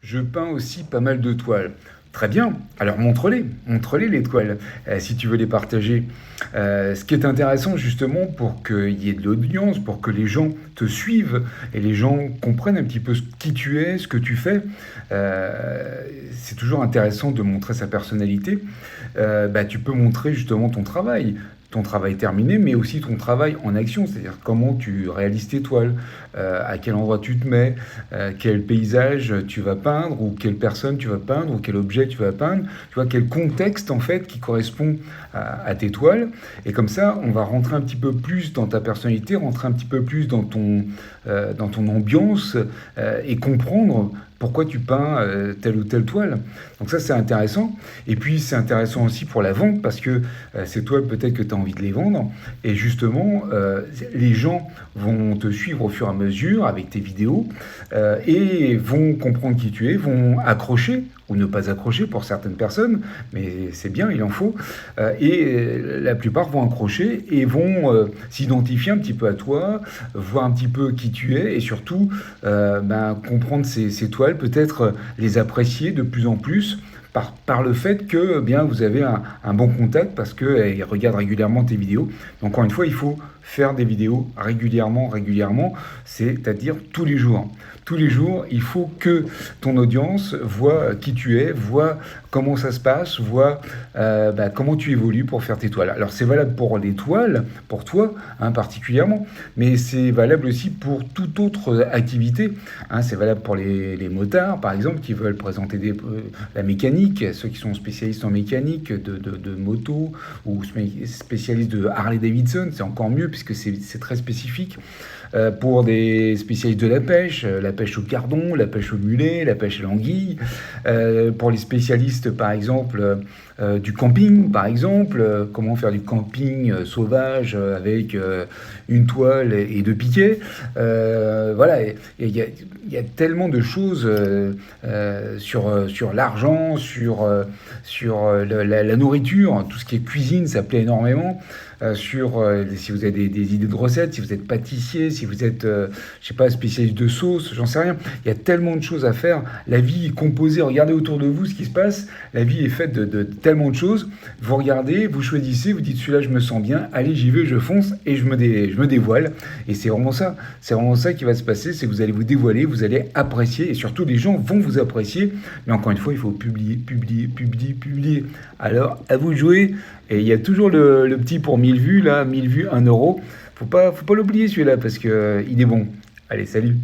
Je peins aussi pas mal de toiles. Très bien, alors montre-les les toiles, si tu veux les partager. Ce qui est intéressant justement pour qu'il y ait de l'audience, pour que les gens te suivent et les gens comprennent un petit peu qui tu es, ce que tu fais. C'est toujours intéressant de montrer sa personnalité. Tu peux montrer justement ton travail terminé, mais aussi ton travail en action, c'est-à-dire comment tu réalises tes toiles, à quel endroit tu te mets, quel paysage tu vas peindre, ou quelle personne tu vas peindre, ou quel objet tu vas peindre, tu vois, quel contexte en fait qui correspond à tes toiles. Et comme ça, on va rentrer un petit peu plus dans ta personnalité, rentrer un petit peu plus dans ton ambiance, et comprendre pourquoi tu peins telle ou telle toile. Donc ça, c'est intéressant. Et puis, c'est intéressant aussi pour la vente, parce que ces toiles, peut-être que tu as envie de les vendre. Et justement, les gens vont te suivre au fur et à mesure avec tes vidéos, et vont comprendre qui tu es, vont accrocher ou ne pas accrocher pour certaines personnes, mais c'est bien, il en faut. Et la plupart vont accrocher et vont s'identifier un petit peu à toi, voir un petit peu qui tu es, et surtout comprendre ces toiles, peut-être les apprécier de plus en plus par le fait que bien vous avez un bon contact, parce qu'ils regardent régulièrement tes vidéos. Donc, encore une fois, il faut faire des vidéos régulièrement, c'est-à-dire tous les jours. Tous les jours, il faut que ton audience voit qui tu es, voit comment ça se passe, voit comment tu évolues pour faire tes toiles. Alors, c'est valable pour les toiles, pour toi particulièrement, mais c'est valable aussi pour toute autre activité. C'est valable pour les motards, par exemple, qui veulent présenter la mécanique, ceux qui sont spécialistes en mécanique, de moto, ou spécialistes de Harley-Davidson, c'est encore mieux puisque c'est très spécifique. Pour des spécialistes de la pêche au cardon, la pêche au mulet, la pêche à l'anguille. Pour les spécialistes, par exemple, du camping, par exemple, comment faire du camping sauvage avec une toile et deux piquets. Voilà, il y a tellement de choses sur l'argent, sur la nourriture, tout ce qui est cuisine, ça plaît énormément. Si vous avez des idées de recettes, si vous êtes pâtissier, si vous êtes, je sais pas, spécialiste de sauce, j'en sais rien. Il y a tellement de choses à faire. La vie est composée. Regardez autour de vous ce qui se passe. La vie est faite de tellement de choses. Vous regardez, vous choisissez, vous dites celui-là je me sens bien. Allez, j'y vais, je fonce et je me dévoile. Et c'est vraiment ça. C'est vraiment ça qui va se passer. C'est que vous allez vous dévoiler, vous allez apprécier, et surtout les gens vont vous apprécier. Mais encore une fois, il faut publier. Alors, à vous de jouer. Et il y a toujours le petit pour 1000 vues, là, 1000 vues, 1 euro. Faut pas l'oublier celui-là, parce que il est bon. Allez, salut!